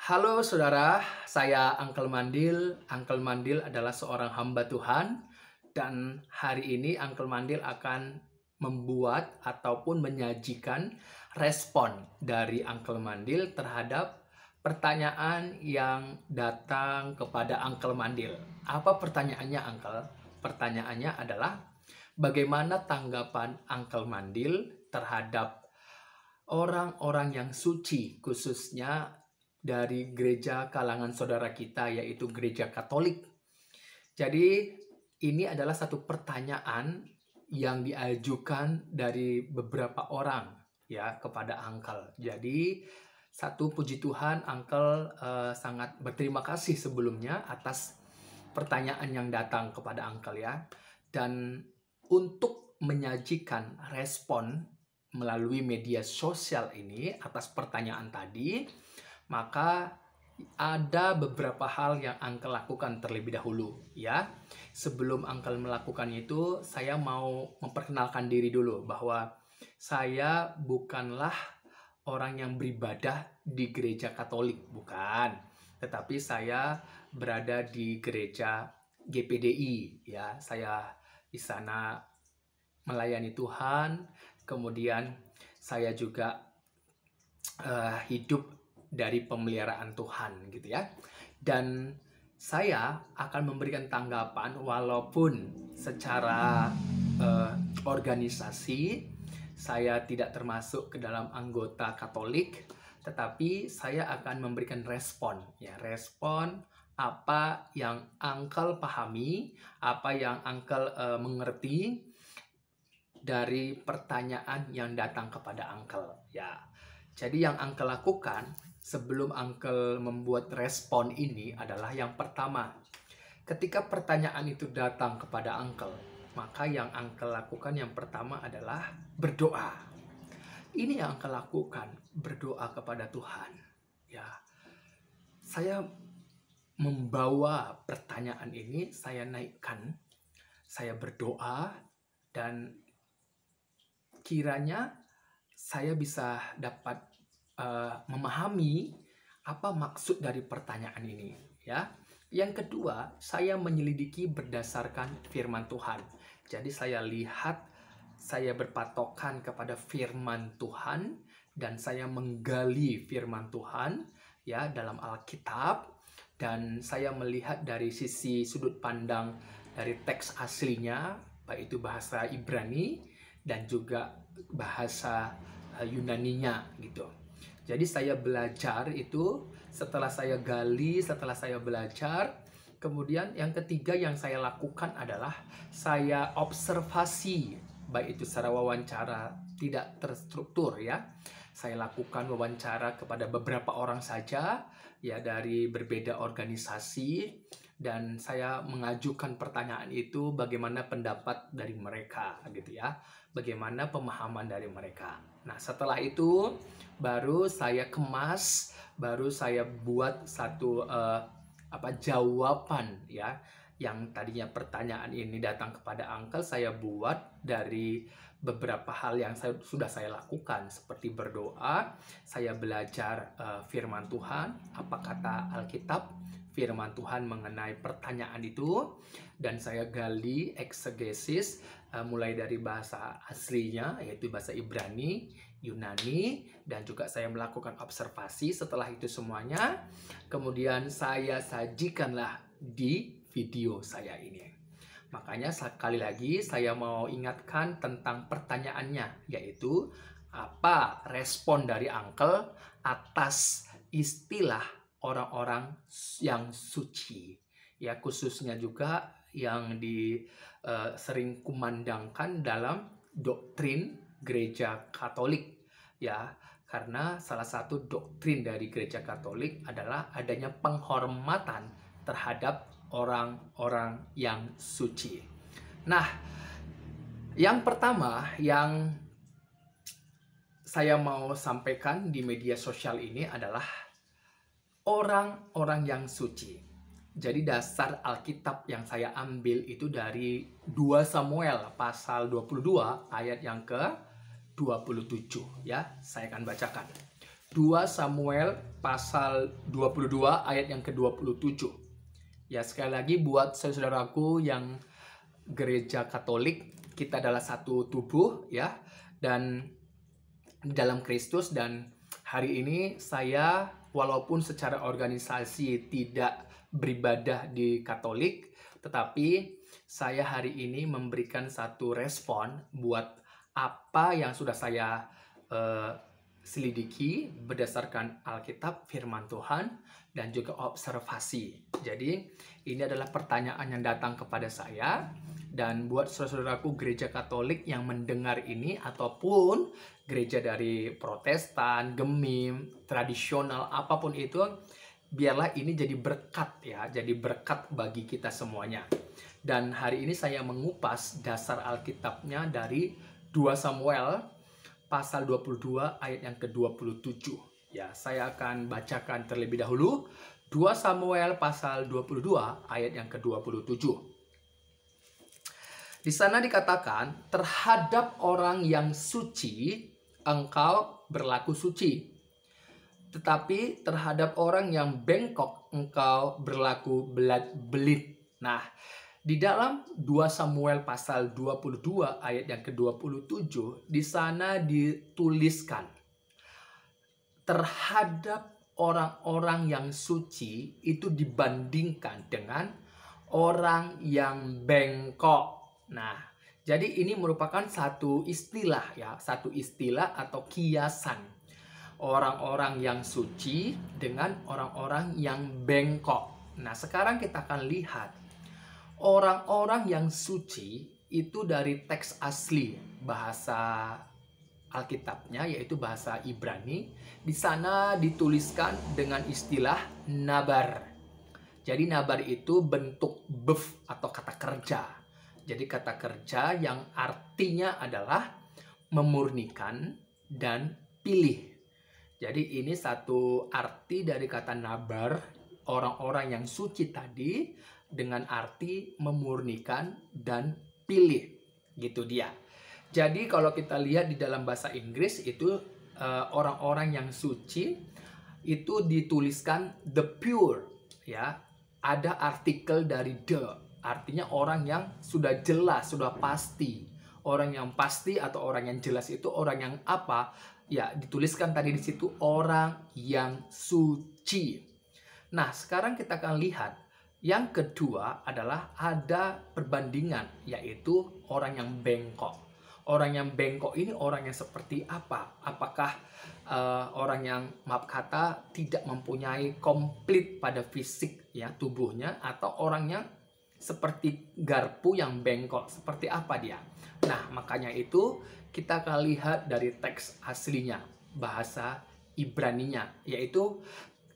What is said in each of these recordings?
Halo saudara, saya Uncle Mandil. Uncle Mandil adalah seorang hamba Tuhan dan hari ini Uncle Mandil akan membuat ataupun menyajikan respon dari Uncle Mandil terhadap pertanyaan yang datang kepada Uncle Mandil. Apa pertanyaannya, Uncle? Pertanyaannya adalah bagaimana tanggapan Uncle Mandil terhadap orang-orang yang suci, khususnya dari gereja kalangan saudara kita, yaitu gereja Katolik. Jadi ini adalah satu pertanyaan yang diajukan dari beberapa orang ya kepada Uncle. Jadi satu puji Tuhan, Uncle sangat berterima kasih sebelumnya atas pertanyaan yang datang kepada Uncle ya. Dan untuk menyajikan respon melalui media sosial ini atas pertanyaan tadi, maka ada beberapa hal yang Uncle lakukan terlebih dahulu ya. Sebelum Uncle melakukan itu, saya mau memperkenalkan diri dulu bahwa saya bukanlah orang yang beribadah di gereja Katolik, bukan. Tetapi saya berada di gereja GPDI ya. Saya di sana melayani Tuhan, kemudian saya juga hidup dari pemeliharaan Tuhan gitu ya. Dan saya akan memberikan tanggapan walaupun secara organisasi saya tidak termasuk ke dalam anggota Katolik, tetapi saya akan memberikan respon ya, respon apa yang Uncle pahami, apa yang Uncle mengerti dari pertanyaan yang datang kepada Uncle ya. Jadi yang Uncle lakukan sebelum Uncle membuat respon ini adalah yang pertama, ketika pertanyaan itu datang kepada Uncle, maka yang Uncle lakukan yang pertama adalah berdoa. Ini yang Uncle lakukan, berdoa kepada Tuhan. Ya, saya membawa pertanyaan ini, saya naikkan, saya berdoa, dan kiranya saya bisa dapat memahami apa maksud dari pertanyaan ini ya. Yang kedua, saya menyelidiki berdasarkan firman Tuhan. Jadi saya lihat, saya berpatokan kepada firman Tuhan dan saya menggali firman Tuhan ya dalam Alkitab, dan saya melihat dari sisi sudut pandang dari teks aslinya, baik itu bahasa Ibrani dan juga bahasa Yunaninya gitu. Jadi saya belajar itu, setelah saya gali, setelah saya belajar, kemudian yang ketiga yang saya lakukan adalah saya observasi, baik itu secara wawancara tidak terstruktur ya. Saya lakukan wawancara kepada beberapa orang saja ya dari berbeda organisasi, dan saya mengajukan pertanyaan itu bagaimana pendapat dari mereka gitu ya, bagaimana pemahaman dari mereka. Nah setelah itu baru saya kemas, baru saya buat satu jawaban ya, yang tadinya pertanyaan ini datang kepada Uncle, saya buat dari beberapa hal yang sudah saya lakukan, seperti berdoa, saya belajar firman Tuhan, apa kata Alkitab, firman Tuhan mengenai pertanyaan itu, dan saya gali eksegesis mulai dari bahasa aslinya, yaitu bahasa Ibrani, Yunani, dan juga saya melakukan observasi. Setelah itu semuanya, kemudian saya sajikanlah di video saya ini. Makanya sekali lagi saya mau ingatkan tentang pertanyaannya, yaitu apa respon dari Uncle atas istilah orang-orang yang suci ya, khususnya juga yang sering kumandangkan dalam doktrin gereja Katolik ya, karena salah satu doktrin dari gereja Katolik adalah adanya penghormatan terhadap orang-orang yang suci. Nah, yang pertama yang saya mau sampaikan di media sosial ini adalah orang-orang yang suci. Jadi dasar Alkitab yang saya ambil itu dari 2 Samuel pasal 22 ayat yang ke 27 ya. Saya akan bacakan. 2 Samuel pasal 22 ayat yang ke-27. Ya, sekali lagi buat saudaraku yang gereja Katolik, kita adalah satu tubuh ya, dan dalam Kristus. Dan hari ini saya walaupun secara organisasi tidak beribadah di Katolik, tetapi saya hari ini memberikan satu respon buat apa yang sudah saya selidiki berdasarkan Alkitab, firman Tuhan, dan juga observasi. Jadi ini adalah pertanyaan yang datang kepada saya. Dan buat saudara-saudaraku gereja Katolik yang mendengar ini, ataupun gereja dari Protestan, Gemim, tradisional, apapun itu, biarlah ini jadi berkat ya, jadi berkat bagi kita semuanya. Dan hari ini saya mengupas dasar Alkitabnya dari 2 Samuel pasal 22 ayat yang ke-27. Ya, saya akan bacakan terlebih dahulu 2 Samuel pasal 22 ayat yang ke-27. Di sana dikatakan, terhadap orang yang suci engkau berlaku suci, tetapi terhadap orang yang bengkok engkau berlaku belit. Nah, di dalam 2 Samuel pasal 22 ayat yang ke-27, di sana dituliskan terhadap orang-orang yang suci itu dibandingkan dengan orang yang bengkok. Nah, jadi ini merupakan satu istilah ya, satu istilah atau kiasan. Orang-orang yang suci dengan orang-orang yang bengkok. Nah, sekarang kita akan lihat orang-orang yang suci itu dari teks asli bahasa Alkitabnya, yaitu bahasa Ibrani. Di sana dituliskan dengan istilah nabar. Jadi nabar itu bentuk bef atau kata kerja. Jadi kata kerja yang artinya adalah memurnikan dan pilih. Jadi ini satu arti dari kata nabar, orang-orang yang suci tadi, dengan arti memurnikan dan pilih, gitu dia. Jadi kalau kita lihat di dalam bahasa Inggris itu orang-orang yang suci itu dituliskan the pure ya. Ada artikel dari the, artinya orang yang sudah jelas, sudah pasti. Orang yang pasti atau orang yang jelas itu orang yang apa? Ya, dituliskan tadi di situ orang yang suci. Nah, sekarang kita akan lihat yang kedua adalah ada perbandingan, yaitu orang yang bengkok. Orang yang bengkok ini orang yang seperti apa? Apakah orang yang, maaf kata, tidak mempunyai komplit pada fisik ya tubuhnya, atau orang yang seperti garpu yang bengkok? Seperti apa dia? Nah, makanya itu kita akan lihat dari teks aslinya, bahasa Ibraninya, yaitu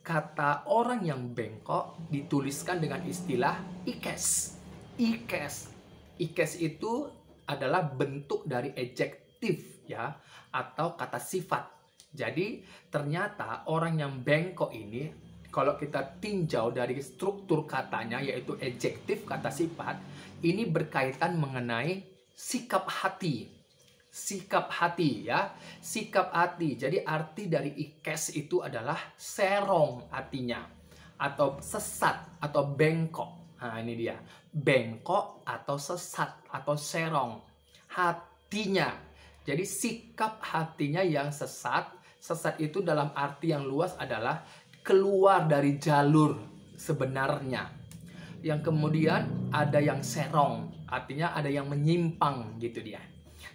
kata orang yang bengkok dituliskan dengan istilah ikes. Ikes. Ikes itu adalah bentuk dari adjektif ya, atau kata sifat. Jadi ternyata orang yang bengkok ini, kalau kita tinjau dari struktur katanya, yaitu adjektif kata sifat, ini berkaitan mengenai sikap hati. Sikap hati ya, sikap hati. Jadi arti dari ikes itu adalah serong artinya, atau sesat atau bengkok. Nah, ini dia, bengkok atau sesat atau serong hatinya. Jadi sikap hatinya yang sesat. Sesat itu dalam arti yang luas adalah keluar dari jalur sebenarnya. Yang kemudian ada yang serong, artinya ada yang menyimpang gitu dia.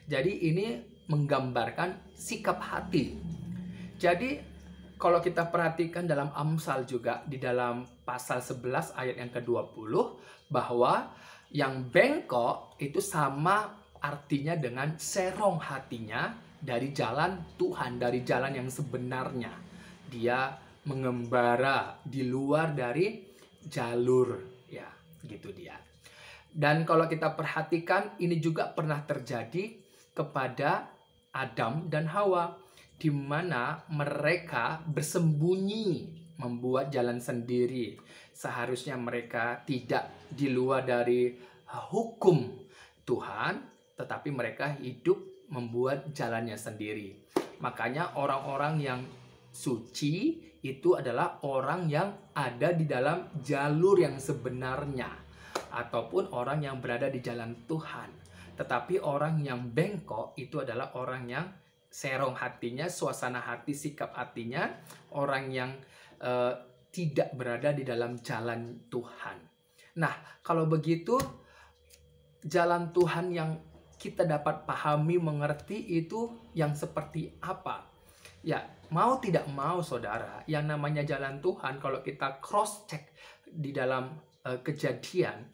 Jadi ini menggambarkan sikap hati. Jadi kalau kita perhatikan dalam Amsal juga, di dalam pasal 11 ayat yang ke-20, bahwa yang bengkok itu sama artinya dengan serong hatinya dari jalan Tuhan, dari jalan yang sebenarnya. Dia mengembara di luar dari jalur ya, gitu dia. Dan kalau kita perhatikan, ini juga pernah terjadi kepada Adam dan Hawa, di mana mereka bersembunyi membuat jalan sendiri. Seharusnya mereka tidak di luar dari hukum Tuhan, tetapi mereka hidup membuat jalannya sendiri. Makanya orang-orang yang suci itu adalah orang yang ada di dalam jalur yang sebenarnya, ataupun orang yang berada di jalan Tuhan. Tetapi orang yang bengkok itu adalah orang yang serong hatinya, suasana hati, sikap hatinya, orang yang tidak berada di dalam jalan Tuhan. Nah, kalau begitu, jalan Tuhan yang kita dapat pahami, mengerti itu yang seperti apa? Ya, mau tidak mau saudara, yang namanya jalan Tuhan, kalau kita cross check di dalam Kejadian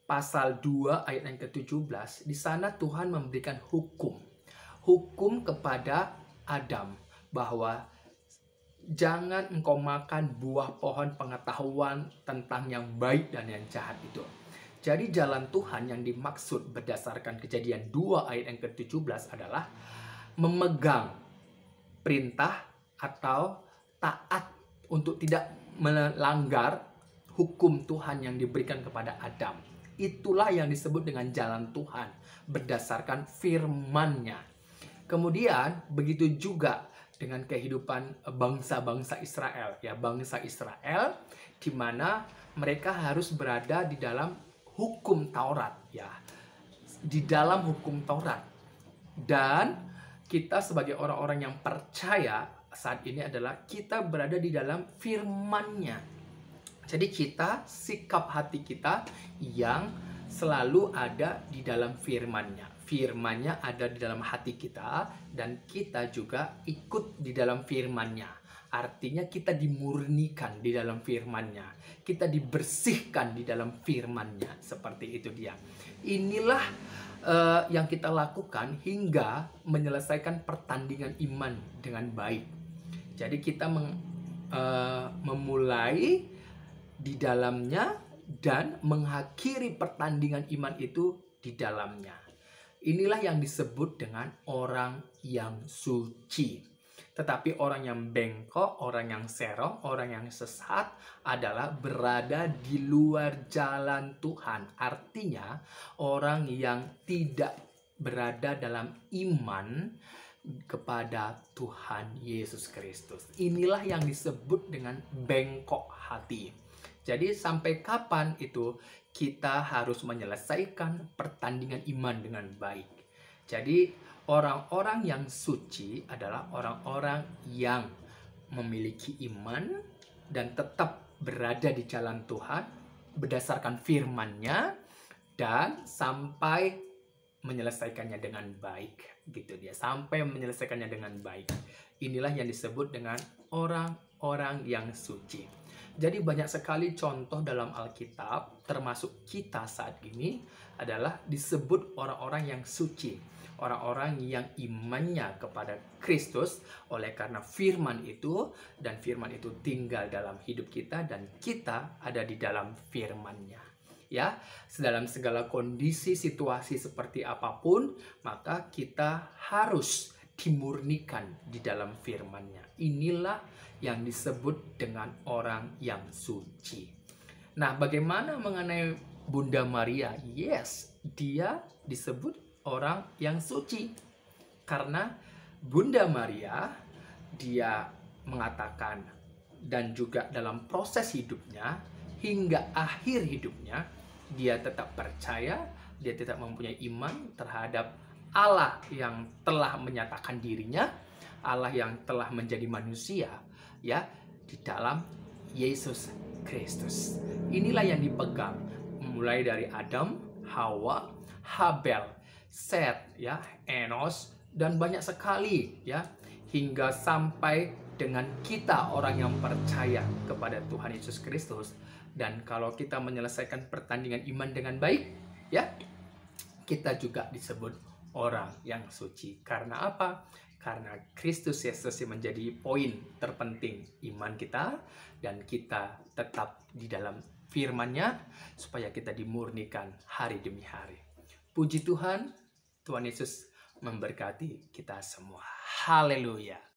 pasal 2 ayat yang ke-17, di sana Tuhan memberikan hukum kepada Adam bahwa jangan engkau makan buah pohon pengetahuan tentang yang baik dan yang jahat itu. Jadi jalan Tuhan yang dimaksud berdasarkan Kejadian 2 ayat yang ke-17 adalah memegang perintah atau taat untuk tidak melanggar hukum Tuhan yang diberikan kepada Adam. Itulah yang disebut dengan jalan Tuhan berdasarkan firman-Nya. Kemudian begitu juga dengan kehidupan bangsa-bangsa Israel, ya, bangsa Israel di mana mereka harus berada di dalam hukum Taurat, ya, di dalam hukum Taurat. Dan kita sebagai orang-orang yang percaya saat ini adalah kita berada di dalam firman-Nya. Jadi kita, sikap hati kita yang selalu ada di dalam firman-Nya. Firman-Nya ada di dalam hati kita dan kita juga ikut di dalam firman-Nya. Artinya kita dimurnikan di dalam firman-Nya. Kita dibersihkan di dalam firman-Nya. Seperti itu dia. Inilah yang kita lakukan hingga menyelesaikan pertandingan iman dengan baik. Jadi kita memulai di dalamnya dan mengakhiri pertandingan iman itu di dalamnya. Inilah yang disebut dengan orang yang suci. Tetapi orang yang bengkok, orang yang serong, orang yang sesat adalah berada di luar jalan Tuhan. Artinya orang yang tidak berada dalam iman kepada Tuhan Yesus Kristus. Inilah yang disebut dengan bengkok hati. Jadi sampai kapan itu kita harus menyelesaikan pertandingan iman dengan baik. Jadi orang-orang yang suci adalah orang-orang yang memiliki iman dan tetap berada di jalan Tuhan berdasarkan firman-Nya dan sampai menyelesaikannya dengan baik. Gitu dia, sampai menyelesaikannya dengan baik. Inilah yang disebut dengan orang-orang yang suci. Jadi banyak sekali contoh dalam Alkitab, termasuk kita saat ini, adalah disebut orang-orang yang suci. Orang-orang yang imannya kepada Kristus oleh karena firman itu, dan firman itu tinggal dalam hidup kita, dan kita ada di dalam firman-Nya. Ya, dalam segala kondisi, situasi seperti apapun, maka kita harus dimurnikan di dalam firman-Nya. Inilah yang disebut dengan orang yang suci. Nah, bagaimana mengenai Bunda Maria? Yes, dia disebut orang yang suci. Karena Bunda Maria, dia mengatakan dan juga dalam proses hidupnya, hingga akhir hidupnya, dia tetap percaya, dia tetap mempunyai iman terhadap Allah yang telah menyatakan dirinya, Allah yang telah menjadi manusia, ya, di dalam Yesus Kristus. Inilah yang dipegang mulai dari Adam, Hawa, Habel, Set, ya, Enos, dan banyak sekali, ya, hingga sampai dengan kita orang yang percaya kepada Tuhan Yesus Kristus. Dan kalau kita menyelesaikan pertandingan iman dengan baik, ya, kita juga disebut orang yang suci. Karena apa? Karena Kristus Yesus yang menjadi poin terpenting iman kita, dan kita tetap di dalam firman-Nya supaya kita dimurnikan hari demi hari. Puji Tuhan, Tuhan Yesus memberkati kita semua. Haleluya.